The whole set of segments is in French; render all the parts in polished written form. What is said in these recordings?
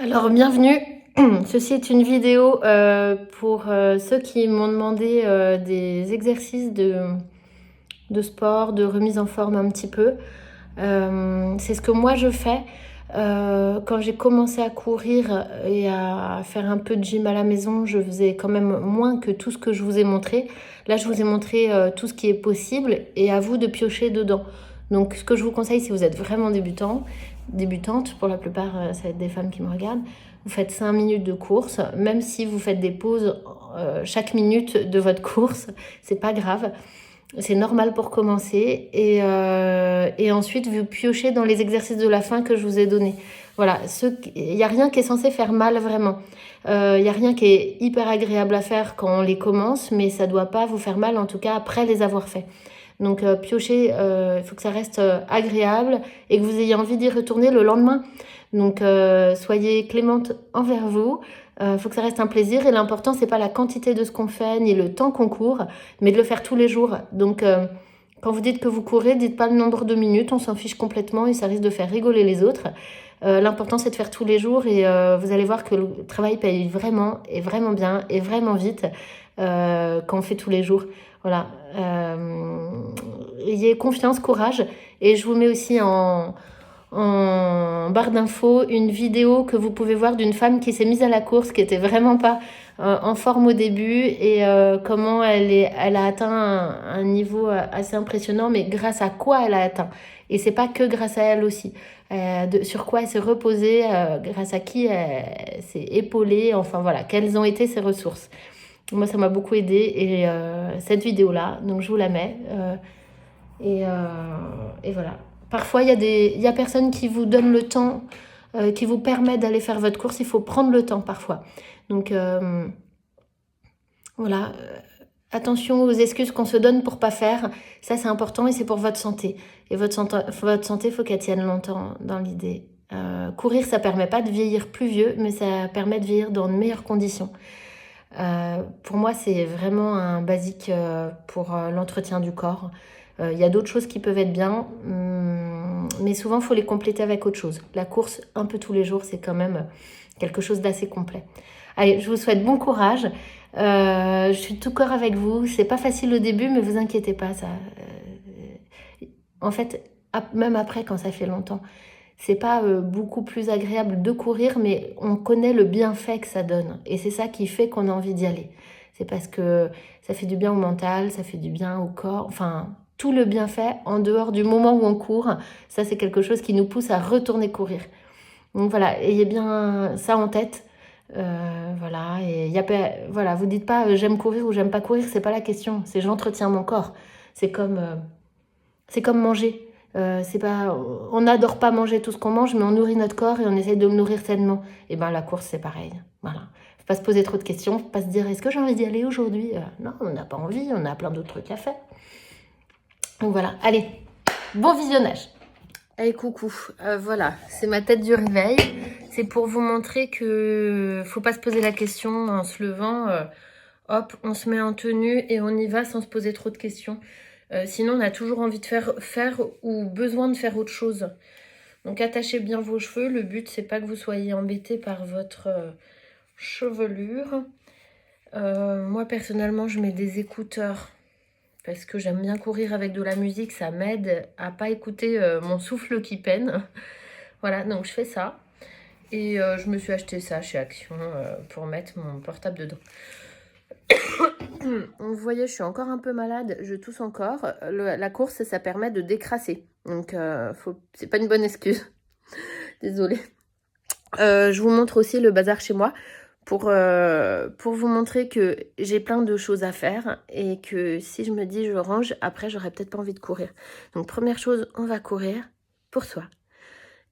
Alors, bienvenue. Ceci est une vidéo pour ceux qui m'ont demandé des exercices de sport, de remise en forme un petit peu. C'est ce que moi je fais. Quand j'ai commencé à courir et à faire un peu de gym à la maison, je faisais quand même moins que tout ce que je vous ai montré. Là, je vous ai montré tout ce qui est possible et à vous de piocher dedans. Donc, ce que je vous conseille, si vous êtes vraiment débutante, pour la plupart, ça va être des femmes qui me regardent, vous faites 5 minutes de course, même si vous faites des pauses chaque minute de votre course, c'est pas grave. C'est normal pour commencer. Et ensuite, vous piochez dans les exercices de la fin que je vous ai donnés. Voilà, il n'y a rien qui est censé faire mal vraiment. Il n'y a rien qui est hyper agréable à faire quand on les commence, mais ça ne doit pas vous faire mal, en tout cas après les avoir faits. Donc piochez, il faut que ça reste agréable et que vous ayez envie d'y retourner le lendemain. Donc soyez clémente envers vous. Faut que ça reste un plaisir et l'important c'est pas la quantité de ce qu'on fait ni le temps qu'on court, mais de le faire tous les jours. Donc quand vous dites que vous courez, dites pas le nombre de minutes, on s'en fiche complètement et ça risque de faire rigoler les autres. L'important c'est de faire tous les jours et vous allez voir que le travail paye vraiment et vraiment bien et vraiment vite quand on fait tous les jours. Voilà. Ayez confiance, courage et je vous mets aussi en barre d'infos une vidéo que vous pouvez voir d'une femme qui s'est mise à la course, qui était vraiment pas en forme au début et comment elle a atteint un niveau assez impressionnant, mais grâce à quoi elle a atteint. Et c'est pas que grâce à elle aussi. Sur quoi elle s'est reposée, grâce à qui elle s'est épaulée, enfin voilà, quelles ont été ses ressources. Moi, ça m'a beaucoup aidé et cette vidéo-là, donc je vous la mets. Et voilà. Parfois, il y a personne qui vous donne le temps, qui vous permet d'aller faire votre course. Il faut prendre le temps parfois. Donc, voilà. Attention aux excuses qu'on se donne pour pas faire. Ça, c'est important et c'est pour votre santé. Et votre santé, il faut qu'elle tienne longtemps dans l'idée. Courir, ça permet pas de vieillir plus vieux, mais ça permet de vieillir dans de meilleures conditions. Pour moi, c'est vraiment un basique pour l'entretien du corps. Il y a d'autres choses qui peuvent être bien, mais souvent, il faut les compléter avec autre chose. La course, un peu tous les jours, c'est quand même quelque chose d'assez complet. Allez, je vous souhaite bon courage. Je suis tout cœur avec vous. C'est pas facile au début, mais vous inquiétez pas. En fait, même après, quand ça fait longtemps, c'est pas beaucoup plus agréable de courir, mais on connaît le bienfait que ça donne. Et c'est ça qui fait qu'on a envie d'y aller. C'est parce que ça fait du bien au mental, ça fait du bien au corps. Enfin, tout le bienfait en dehors du moment où on court, ça c'est quelque chose qui nous pousse à retourner courir. Donc voilà, ayez bien ça en tête. Voilà, et voilà, vous dites pas j'aime courir ou j'aime pas courir, c'est pas la question. C'est j'entretiens mon corps. C'est comme manger. C'est pas, on n'adore pas manger tout ce qu'on mange, mais on nourrit notre corps et on essaye de le nourrir sainement. Et ben la course c'est pareil. Voilà. Faut pas se poser trop de questions, faut pas se dire est-ce que j'ai envie d'y aller aujourd'hui. Non, on n'a pas envie, on a plein d'autres trucs à faire. Donc voilà, allez, bon visionnage. Allez, coucou. Voilà, c'est ma tête du réveil. C'est pour vous montrer que faut pas se poser la question en se levant. Hop, on se met en tenue et on y va sans se poser trop de questions. Sinon, on a toujours envie de faire ou besoin de faire autre chose. Donc, attachez bien vos cheveux. Le but, c'est pas que vous soyez embêté par votre chevelure. Moi, personnellement, je mets des écouteurs parce que j'aime bien courir avec de la musique. Ça m'aide à pas écouter mon souffle qui peine. Voilà, donc je fais ça. Et je me suis acheté ça chez Action pour mettre mon portable dedans. Vous voyez, je suis encore un peu malade, je tousse encore. La course, ça permet de décrasser. Donc, c'est pas une bonne excuse. Désolée. Je vous montre aussi le bazar chez moi pour vous montrer que j'ai plein de choses à faire et que si je me dis je range, après, j'aurais peut-être pas envie de courir. Donc, première chose, on va courir pour soi.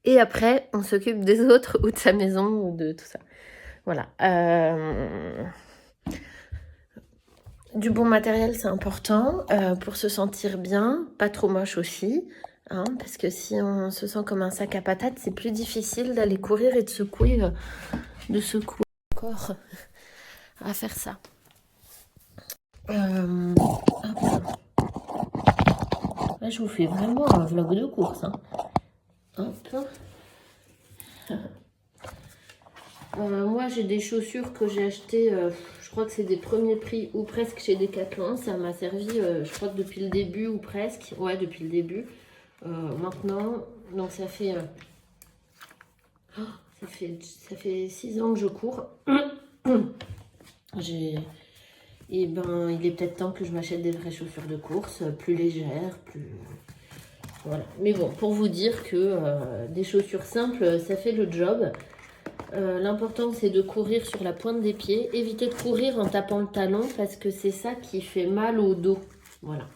Et après, on s'occupe des autres ou de sa maison ou de tout ça. Voilà. Du bon matériel, c'est important pour se sentir bien, pas trop moche aussi, hein, parce que si on se sent comme un sac à patates, c'est plus difficile d'aller courir et de secouer le corps à faire ça. Hop. Là, je vous fais vraiment un vlog de course. Hein. Hop. Moi, j'ai des chaussures que j'ai achetées, je crois que c'est des premiers prix ou presque chez Decathlon. Ça m'a servi, je crois que depuis le début ou presque. Ouais, depuis le début. Maintenant, donc ça fait 6 ans que je cours. Et ben, il est peut-être temps que je m'achète des vraies chaussures de course, plus légères, plus... Voilà. Mais bon, pour vous dire que des chaussures simples, ça fait le job. L'important, c'est de courir sur la pointe des pieds. Évitez de courir en tapant le talon parce que c'est ça qui fait mal au dos. Voilà.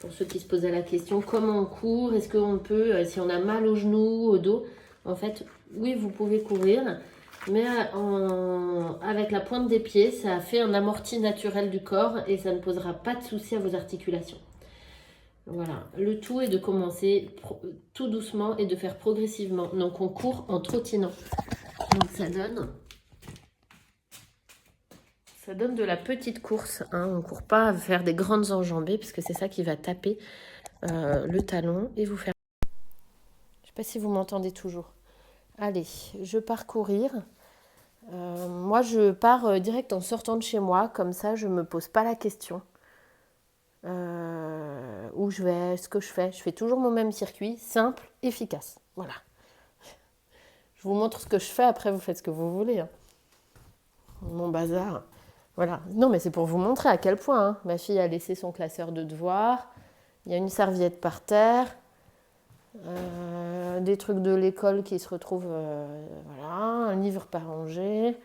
Pour ceux qui se posaient la question, comment on court? Est-ce qu'on peut, si on a mal au genou, au dos? En fait, oui, vous pouvez courir. Mais avec la pointe des pieds, ça fait un amorti naturel du corps et ça ne posera pas de soucis à vos articulations. Voilà, le tout est de commencer tout doucement et de faire progressivement. Donc on court en trottinant. Donc ça donne de la petite course. Hein. On ne court pas à faire des grandes enjambées parce que c'est ça qui va taper le talon et vous faire... Je ne sais pas si vous m'entendez toujours. Allez, je pars courir. Moi, je pars direct en sortant de chez moi. Comme ça, je ne me pose pas la question. Où je vais, ce que je fais. Je fais toujours mon même circuit, simple, efficace. Voilà. Je vous montre ce que je fais, après vous faites ce que vous voulez. Hein. Mon bazar. Voilà. Non, mais c'est pour vous montrer à quel point. Hein. Ma fille a laissé son classeur de devoirs. Il y a une serviette par terre. Des trucs de l'école qui se retrouvent. Voilà. Un livre pas rangé.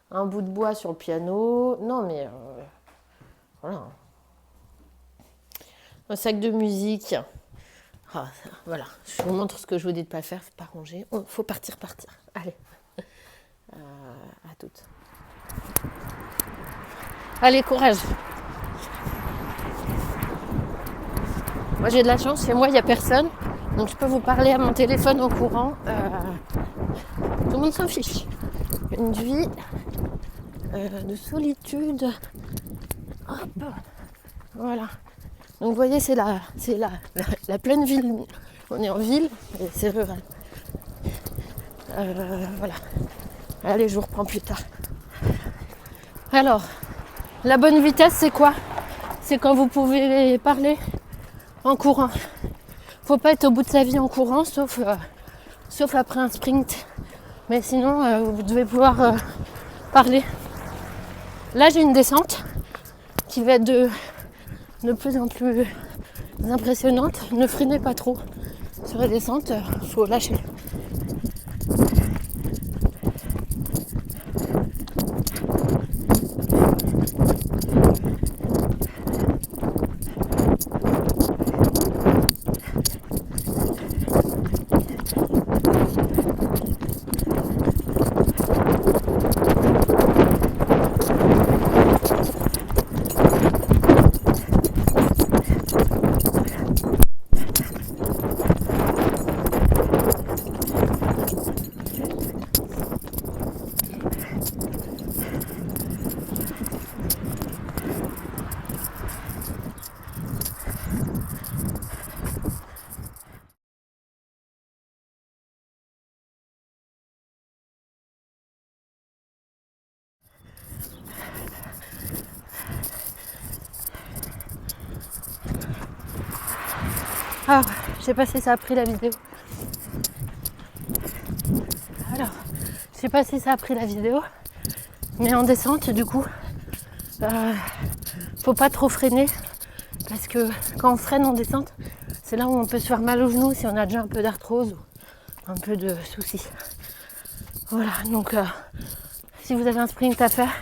Un bout de bois sur le piano. Non, mais... voilà. Un sac de musique. Ah, voilà. Je vous montre ce que je vous dis de ne pas faire. Faut pas ranger. Faut partir. Allez. À toutes. Allez, courage. Moi, j'ai de la chance. Chez moi, il n'y a personne. Donc, je peux vous parler à mon téléphone en courant. Tout le monde s'en fiche. Une vie de solitude. Hop. Voilà. Donc, vous voyez, c'est la pleine ville. On est en ville et c'est rural. Voilà. Allez, je vous reprends plus tard. Alors, la bonne vitesse, c'est quoi? C'est quand vous pouvez parler en courant. Faut pas être au bout de sa vie en courant, sauf après un sprint. Mais sinon, vous devez pouvoir parler. Là, j'ai une descente qui va être de plus en plus impressionnante. Ne freinez pas trop. Sur la descente, faut lâcher. Ah, je sais pas si ça a pris la vidéo. Alors, je sais pas si ça a pris la vidéo, mais en descente, du coup, faut pas trop freiner, parce que quand on freine en descente, c'est là où on peut se faire mal aux genoux si on a déjà un peu d'arthrose ou un peu de soucis. Voilà, donc si vous avez un sprint à faire,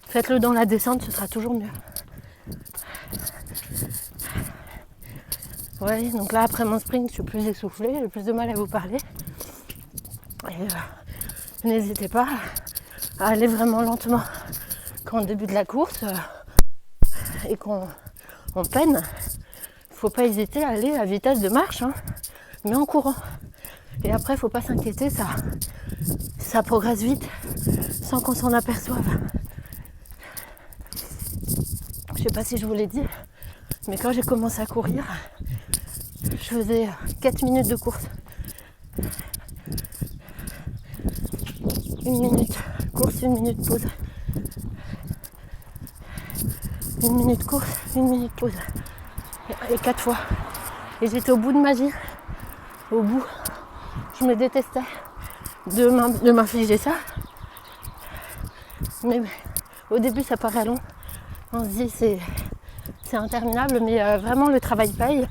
faites-le dans la descente, ce sera toujours mieux. Ouais, donc là après mon sprint, je suis plus essoufflée, j'ai plus de mal à vous parler. Et n'hésitez pas à aller vraiment lentement quand on débute la course et qu'on peine. Faut pas hésiter à aller à vitesse de marche, hein, mais en courant. Et après, faut pas s'inquiéter, ça progresse vite sans qu'on s'en aperçoive. Je sais pas si je vous l'ai dit, mais quand j'ai commencé à courir, je faisais 4 minutes de course. 1 minute exercice, 1 minute pause. 1 minute course, 1 minute pause. Et 4 fois. Et j'étais au bout de ma vie. Au bout. Je me détestais de m'infliger ça. Mais au début, ça paraît long. On se dit c'est interminable, mais vraiment le travail paye.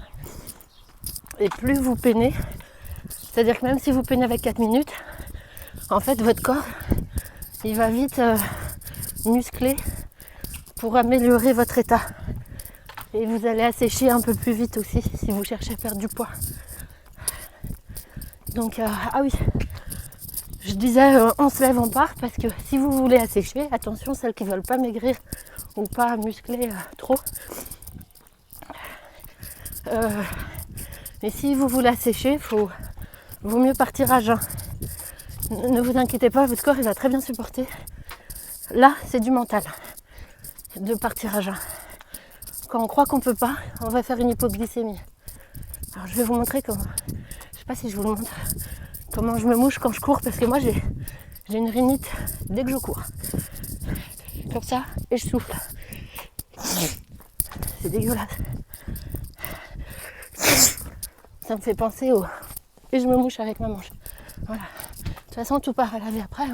Et plus vous peinez, c'est-à-dire que même si vous peinez avec 4 minutes, en fait votre corps, il va vite muscler pour améliorer votre état. Et vous allez assécher un peu plus vite aussi si vous cherchez à perdre du poids. Donc, ah oui, je disais on se lève, on part, parce que si vous voulez assécher, attention, celles qui ne veulent pas maigrir ou pas muscler trop. Mais si vous voulez assécher, vaut mieux partir à jeun. Ne vous inquiétez pas, votre corps il va très bien supporter. Là, c'est du mental de partir à jeun. Quand on croit qu'on peut pas, on va faire une hypoglycémie. Alors je vais vous montrer comment. Je sais pas si je vous le montre. Comment je me mouche quand je cours, parce que moi j'ai une rhinite dès que je cours. Comme ça, et je souffle. C'est dégueulasse. Ça me fait penser au... Et je me mouche avec ma manche. Voilà. De toute façon, tout part à la vie après.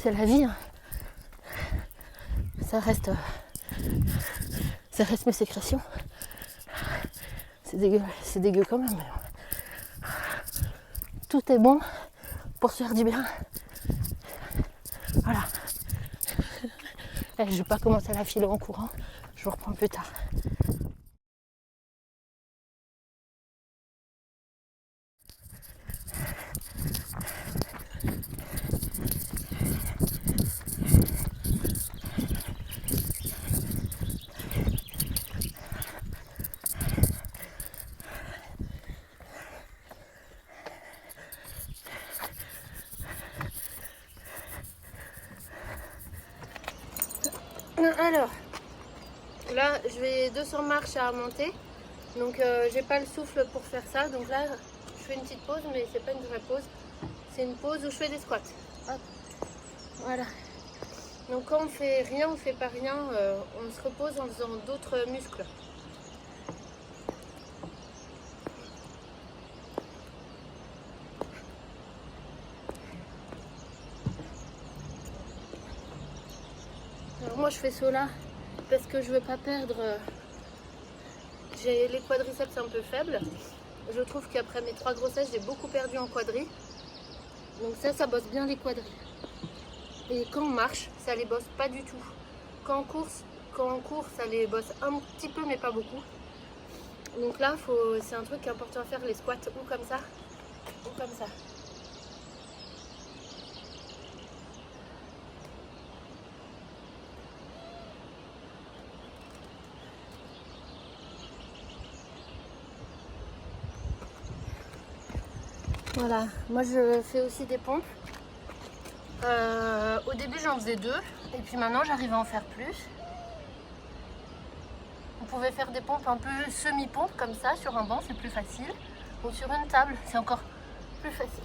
C'est la vie. Ça reste mes sécrétions. C'est dégueu quand même. Mais... Tout est bon pour se faire du bien. Voilà. Je ne vais pas commencer à la filer en courant. Je vous reprends plus tard. Alors, là, je vais 200 marches à monter, donc j'ai pas le souffle pour faire ça. Donc là, je fais une petite pause, mais c'est pas une vraie pause. C'est une pause où je fais des squats. Hop. Voilà. Donc quand on fait rien, on fait pas rien, on se repose en faisant d'autres muscles. Alors moi je fais cela parce que je veux pas perdre. J'ai les quadriceps un peu faibles. Je trouve qu'après mes 3 grossesses, j'ai beaucoup perdu en quadri. Donc ça bosse bien les quadris. Et quand on marche, ça les bosse pas du tout. Quand on court, ça les bosse un petit peu, mais pas beaucoup. Donc là, c'est un truc qui est important à faire, les squats, ou comme ça, ou comme ça. Voilà, moi je fais aussi des pompes. Au début j'en faisais 2 et puis maintenant j'arrive à en faire plus. Vous pouvez faire des pompes un peu semi-pompes comme ça sur un banc, c'est plus facile. Ou sur une table, c'est encore plus facile.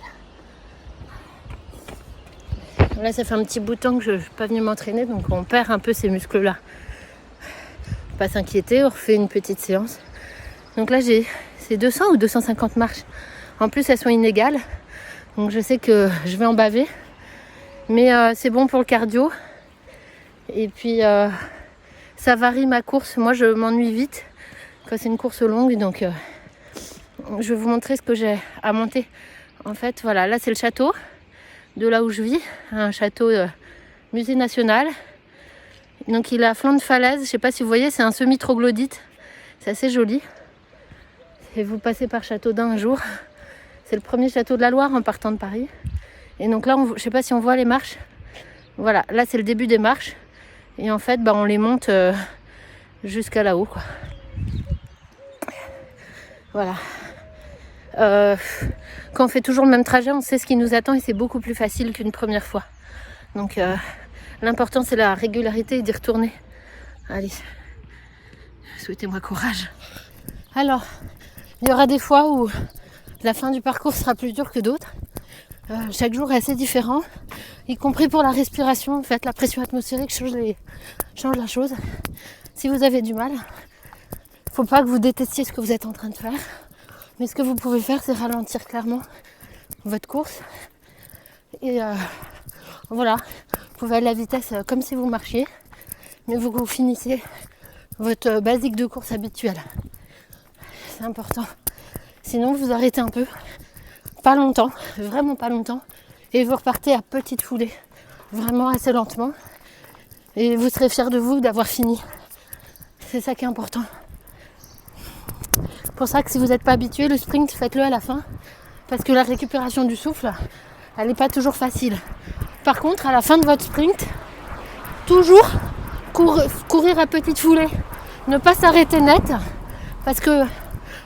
Là ça fait un petit bout de temps que je ne suis pas venue m'entraîner, donc on perd un peu ces muscles là. Pas s'inquiéter, on refait une petite séance. Donc là c'est 200 ou 250 marches. En plus elles sont inégales, donc je sais que je vais en baver. Mais c'est bon pour le cardio. Et puis ça varie ma course. Moi je m'ennuie vite quand c'est une course longue. Donc je vais vous montrer ce que j'ai à monter. En fait voilà, là c'est le château de là où je vis. Un château musée national. Donc il est à flanc de falaise. Je sais pas si vous voyez, c'est un semi-troglodyte. C'est assez joli. Et vous passez par Châteaudun un jour. C'est le premier château de la Loire en partant de Paris. Et donc là, je ne sais pas si on voit les marches. Voilà, là c'est le début des marches. Et en fait, on les monte jusqu'à là-haut, quoi. Voilà. Quand on fait toujours le même trajet, on sait ce qui nous attend et c'est beaucoup plus facile qu'une première fois. Donc l'important c'est la régularité et d'y retourner. Allez, souhaitez-moi courage. Alors, il y aura des fois où la fin du parcours sera plus dure que d'autres. Chaque jour est assez différent, y compris pour la respiration. En fait, la pression atmosphérique change la chose. Si vous avez du mal, faut pas que vous détestiez ce que vous êtes en train de faire. Mais ce que vous pouvez faire, c'est ralentir clairement votre course. Et voilà, vous pouvez aller à la vitesse comme si vous marchiez, mais vous finissez votre basique de course habituelle. C'est important. Sinon, vous arrêtez un peu, pas longtemps, vraiment pas longtemps, et vous repartez à petite foulée, vraiment assez lentement. Et vous serez fiers de vous d'avoir fini. C'est ça qui est important. C'est pour ça que si vous n'êtes pas habitué, le sprint, faites-le à la fin, parce que la récupération du souffle, elle n'est pas toujours facile. Par contre, à la fin de votre sprint, toujours courir à petite foulée, ne pas s'arrêter net, parce que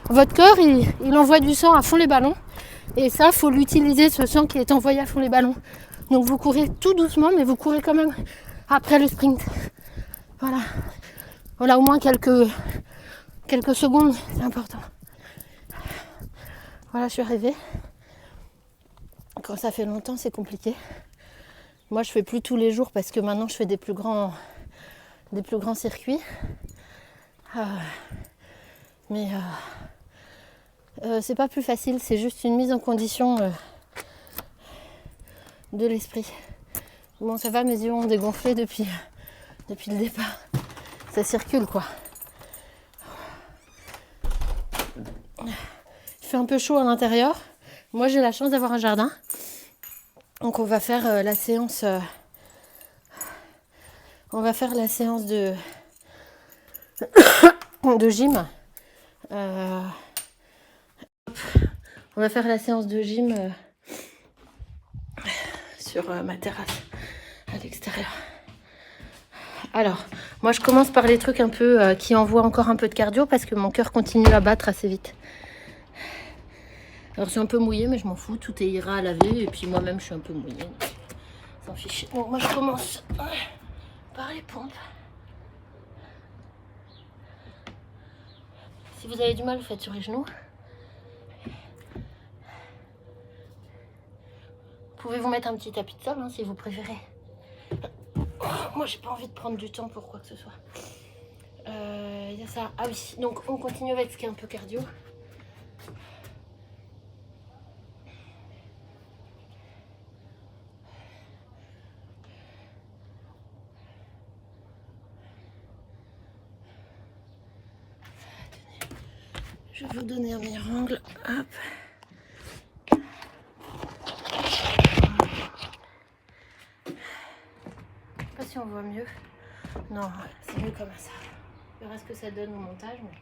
votre cœur, il envoie du sang à fond les ballons, et ça, il faut l'utiliser, ce sang qui est envoyé à fond les ballons. Donc vous courez tout doucement, mais vous courez quand même après le sprint. Voilà, au moins quelques secondes, c'est important. Voilà, je suis arrivée. Quand ça fait longtemps, c'est compliqué. Moi, je fais plus tous les jours parce que maintenant, je fais des plus grands circuits. Mais c'est pas plus facile, c'est juste une mise en condition de l'esprit. Bon, ça va, mes yeux ont dégonflé depuis le départ. Ça circule, quoi. Il fait un peu chaud à l'intérieur. Moi, j'ai la chance d'avoir un jardin. Donc, on va faire la séance... on va faire la séance de gym. On va faire la séance de gym sur ma terrasse à l'extérieur. Alors, moi je commence par les trucs un peu qui envoient encore un peu de cardio parce que mon cœur continue à battre assez vite. Alors c'est un peu mouillé mais je m'en fous, tout ira à laver et puis moi-même je suis un peu mouillée. S'en fiche. Bon, moi je commence par les pompes. Si vous avez du mal, vous faites sur les genoux. Vous pouvez vous mettre un petit tapis de sol hein, si vous préférez. Moi j'ai pas envie de prendre du temps pour quoi que ce soit. Il y a ça. Ah oui, donc on continue avec ce qui est un peu cardio. Je vais vous donner un meilleur angle. Hop. Je sais pas si on voit mieux. Non, c'est mieux comme ça. On verra ce que ça donne au montage. Mais...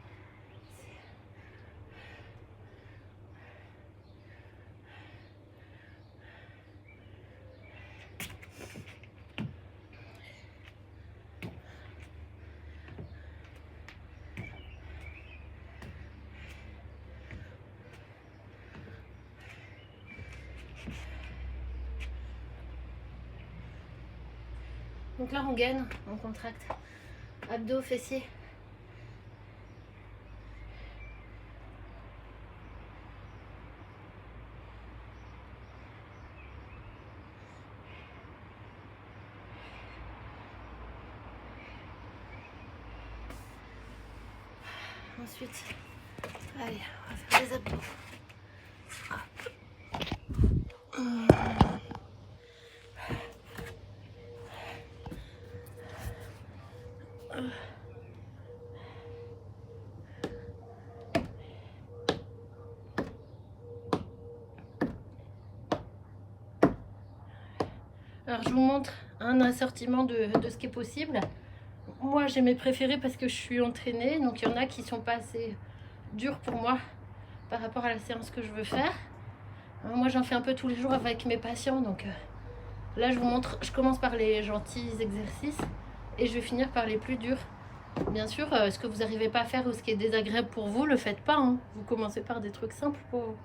Donc là on gaine, on contracte. Abdos, fessiers. Ensuite, allez, on va faire les abdos. Alors je vous montre un assortiment de ce qui est possible. Moi j'ai mes préférés parce que je suis entraînée, donc il y en a qui sont pas assez durs pour moi par rapport à la séance que je veux faire. Moi j'en fais un peu tous les jours avec mes patients, donc là je vous montre, je commence par les gentils exercices et je vais finir par les plus durs. Bien sûr, ce que vous n'arrivez pas à faire ou ce qui est désagréable pour vous, le faites pas, hein. Vous commencez par des trucs simples pour vous.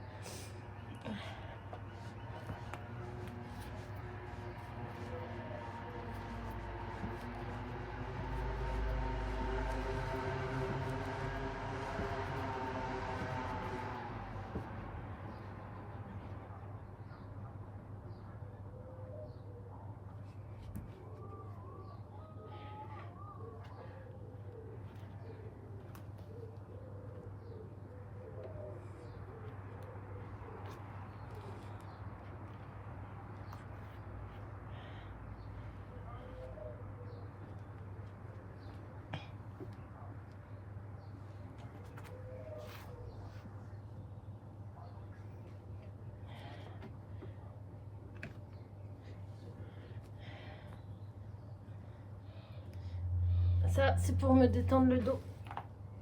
Ça, c'est pour me détendre le dos.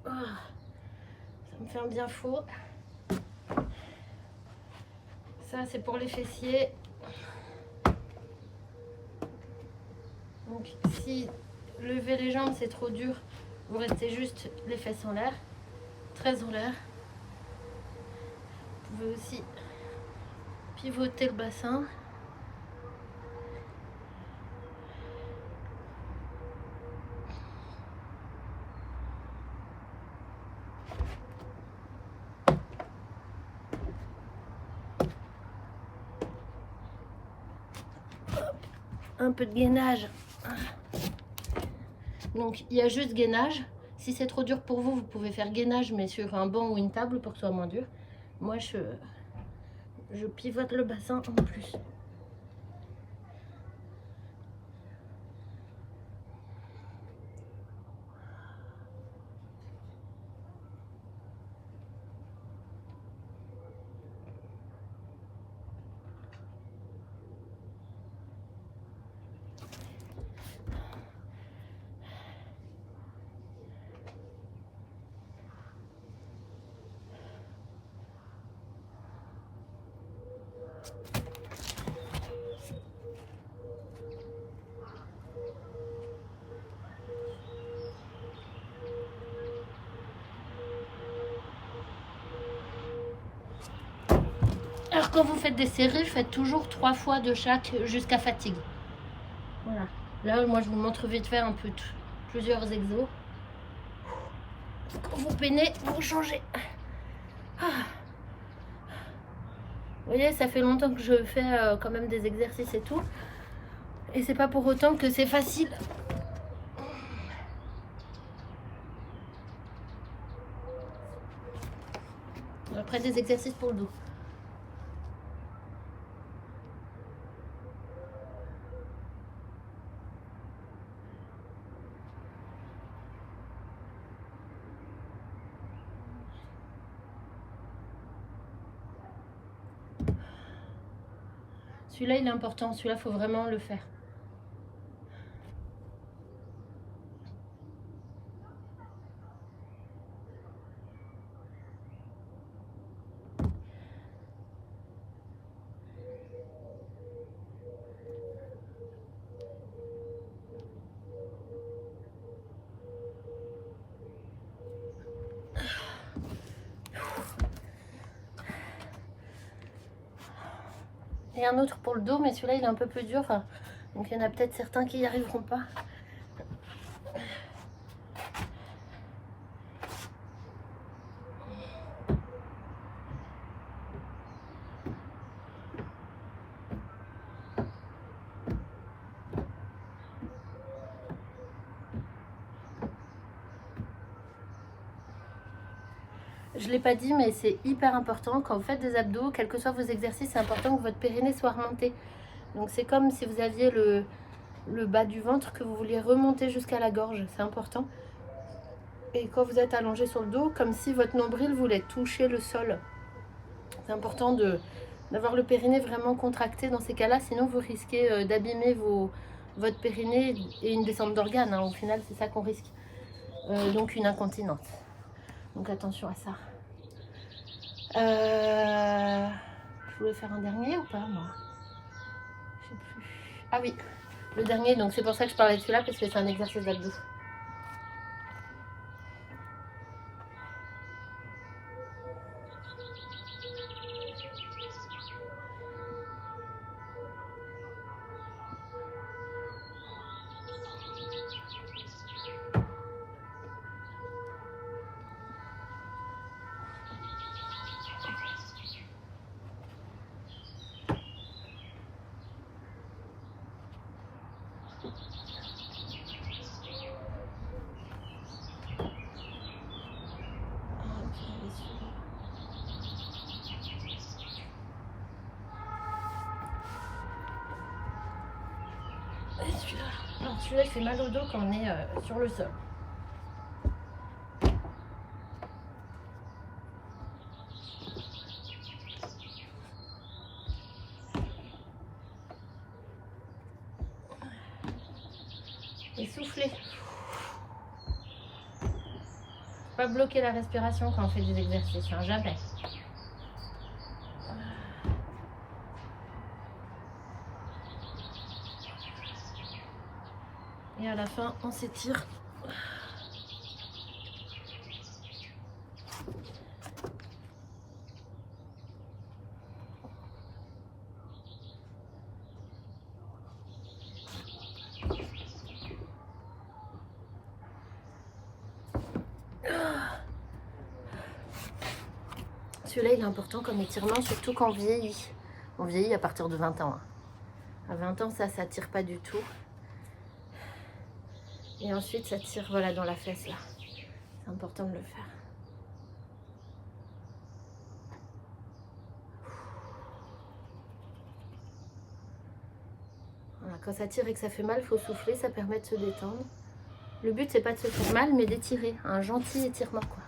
Ça me fait un bien fou. Ça, c'est pour les fessiers. Donc, si lever les jambes, c'est trop dur, vous restez juste les fesses en l'air, très en l'air. Vous pouvez aussi pivoter le bassin. Un peu de gainage. Donc il y a juste gainage. Si c'est trop dur pour vous, vous pouvez faire gainage mais sur un banc ou une table pour que ce soit moins dur. Moi je pivote le bassin en plus. Alors quand vous faites des séries, faites toujours 3 fois de chaque jusqu'à fatigue. Voilà. Là, moi je vous montre vite fait un peu plusieurs exos. Quand vous peinez, vous changez. Vous voyez, ça fait longtemps que je fais quand même des exercices et tout. Et c'est pas pour autant que c'est facile. Après des exercices pour le dos. Celui-là, il est important. Celui-là, il faut vraiment le faire. Et un autre pour le dos, mais celui-là, il est un peu plus dur. Donc, il y en a peut-être certains qui n'y arriveront pas. Je ne l'ai pas dit, mais c'est hyper important. Quand vous faites des abdos, quels que soient vos exercices, c'est important que votre périnée soit remonté. Donc, c'est comme si vous aviez le bas du ventre, que vous vouliez remonter jusqu'à la gorge. C'est important. Et quand vous êtes allongé sur le dos, comme si votre nombril voulait toucher le sol. C'est important d'avoir le périnée vraiment contracté dans ces cas-là, sinon vous risquez d'abîmer votre périnée et une descente d'organes. Au final, c'est ça qu'on risque. Donc une incontinence. Donc attention à ça. Je voulais faire un dernier ou pas, moi? Je sais plus. Ah oui, le dernier, donc c'est pour ça que je parlais de celui-là, parce que c'est un exercice d'abdos. Celui-là, il fait mal au dos quand on est sur le sol. Et soufflez. Pas bloquer la respiration quand on fait des exercices, hein, jamais. Et à la fin, on s'étire. Celui-là, il est important comme étirement, surtout quand on vieillit. On vieillit à partir de 20 ans. Hein. À 20 ans, ça tire pas du tout. Et ensuite, ça tire voilà, dans la fesse, là. C'est important de le faire. Voilà, quand ça tire et que ça fait mal, il faut souffler, ça permet de se détendre. Le but, c'est pas de se faire mal, mais d'étirer. Un gentil étirement, quoi.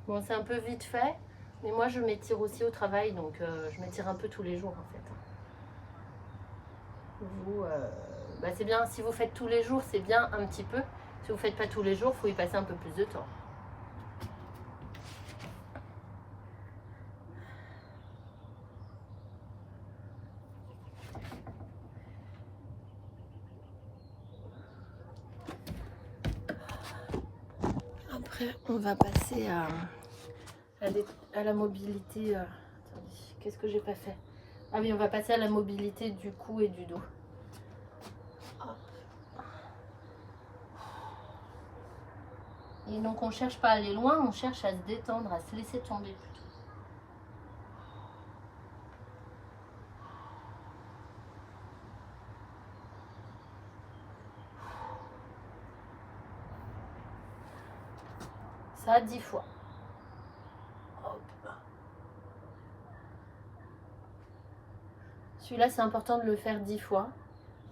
Bon, c'est un peu vite fait, mais moi je m'étire aussi au travail, donc je m'étire un peu tous les jours en fait. Vous, bah, c'est bien, si vous faites tous les jours, c'est bien un petit peu. Si vous ne faites pas tous les jours, il faut y passer un peu plus de temps. Après, on va passer à la mobilité. Attendez, qu'est-ce que j'ai pas fait? Ah oui, on va passer à la mobilité du cou et du dos. Et donc on cherche pas à aller loin, on cherche à se détendre, à se laisser tomber plutôt. Ça 10 fois. Celui-là, c'est important de le faire 10 fois.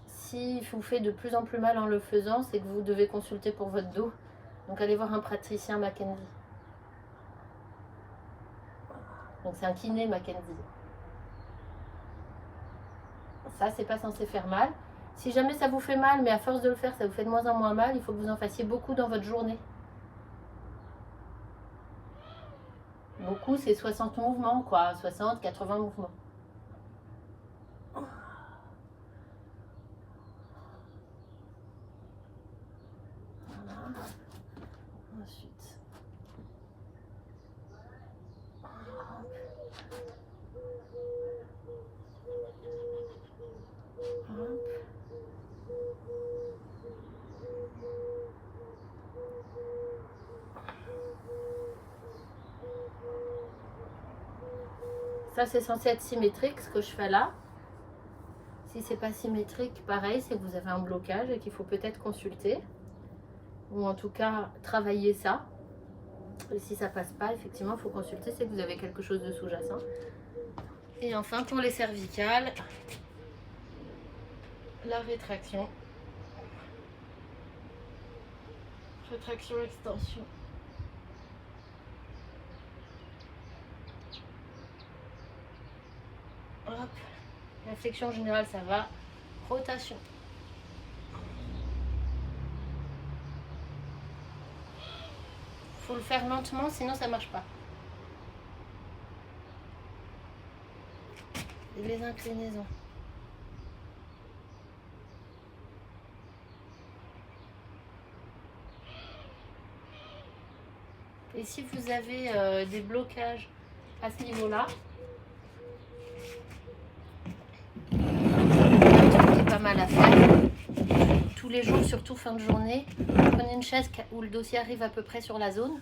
S'il vous fait de plus en plus mal en le faisant, c'est que vous devez consulter pour votre dos. Donc allez voir un praticien Mackenzie. Donc c'est un kiné Mackenzie. Ça, c'est pas censé faire mal. Si jamais ça vous fait mal, mais à force de le faire, ça vous fait de moins en moins mal, il faut que vous en fassiez beaucoup dans votre journée. Beaucoup, c'est 60 mouvements, quoi. 60, 80 mouvements. Voilà. Ensuite. Hop. Ça, c'est censé être symétrique, ce que je fais là. Si c'est pas symétrique, pareil, c'est que vous avez un blocage et qu'il faut peut-être consulter. Ou en tout cas, travailler ça. Et si ça passe pas, effectivement, il faut consulter, c'est que vous avez quelque chose de sous-jacent. Et enfin, pour les cervicales, la rétraction. Rétraction, extension. Hop. La flexion générale, ça va. Rotation. Faut le faire lentement, sinon ça marche pas. Et les inclinaisons. Et si vous avez des blocages à ce niveau-là, c'est pas mal à faire. Tous les jours, surtout fin de journée, prenez une chaise où le dossier arrive à peu près sur la zone.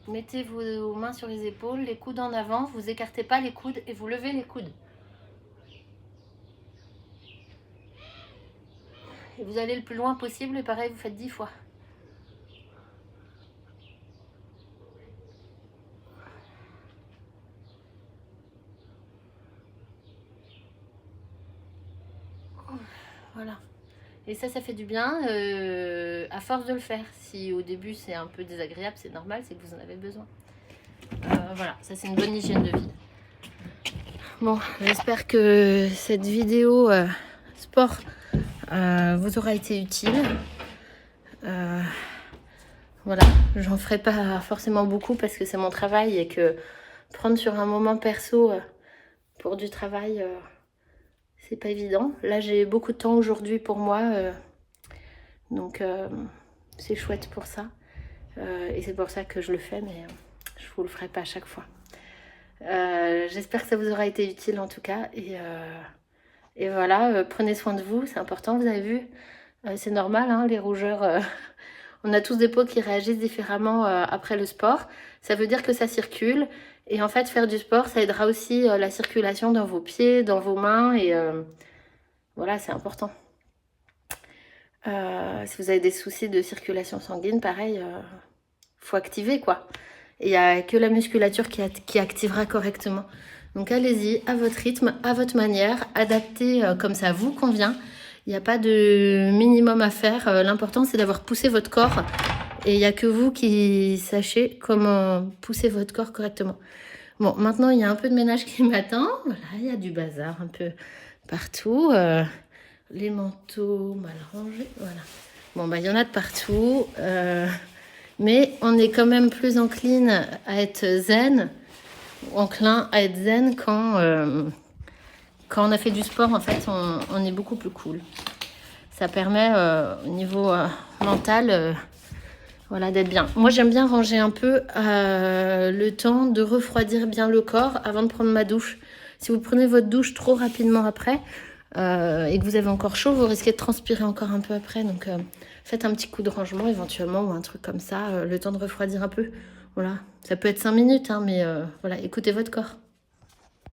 Mettez vos mains sur les épaules, les coudes en avant, vous écartez pas les coudes et vous levez les coudes. Et vous allez le plus loin possible et pareil, vous faites 10 fois. Voilà. Et ça fait du bien à force de le faire. Si au début c'est un peu désagréable, c'est normal, c'est que vous en avez besoin. Voilà, ça c'est une bonne hygiène de vie. Bon, j'espère que cette vidéo sport vous aura été utile. Voilà, j'en ferai pas forcément beaucoup parce que c'est mon travail et que prendre sur un moment perso pour du travail, c'est pas évident. Là, j'ai beaucoup de temps aujourd'hui pour moi, donc c'est chouette pour ça. Et c'est pour ça que je le fais, mais je vous le ferai pas à chaque fois. J'espère que ça vous aura été utile en tout cas. Et voilà, prenez soin de vous, c'est important, vous avez vu. C'est normal, hein, les rougeurs. On a tous des peaux qui réagissent différemment après le sport. Ça veut dire que ça circule. Et en fait, faire du sport, ça aidera aussi la circulation dans vos pieds, dans vos mains. Et voilà, c'est important. Si vous avez des soucis de circulation sanguine, pareil, faut activer quoi. Et il n'y a que la musculature qui activera correctement. Donc allez-y, à votre rythme, à votre manière, adaptez comme ça vous convient. Il n'y a pas de minimum à faire. L'important, c'est d'avoir poussé votre corps. Et il n'y a que vous qui sachez comment pousser votre corps correctement. Bon, maintenant, il y a un peu de ménage qui m'attend. Voilà, il y a du bazar un peu partout. Les manteaux mal rangés, voilà. Bon, bah, il y en a de partout. Mais on est quand même plus enclin à être zen quand on a fait du sport. En fait, on est beaucoup plus cool. Ça permet au niveau mental voilà, d'être bien. Moi, j'aime bien ranger un peu le temps de refroidir bien le corps avant de prendre ma douche. Si vous prenez votre douche trop rapidement après et que vous avez encore chaud, vous risquez de transpirer encore un peu après. Donc, faites un petit coup de rangement éventuellement ou un truc comme ça, le temps de refroidir un peu. Voilà, ça peut être 5 minutes, hein, mais voilà, écoutez votre corps.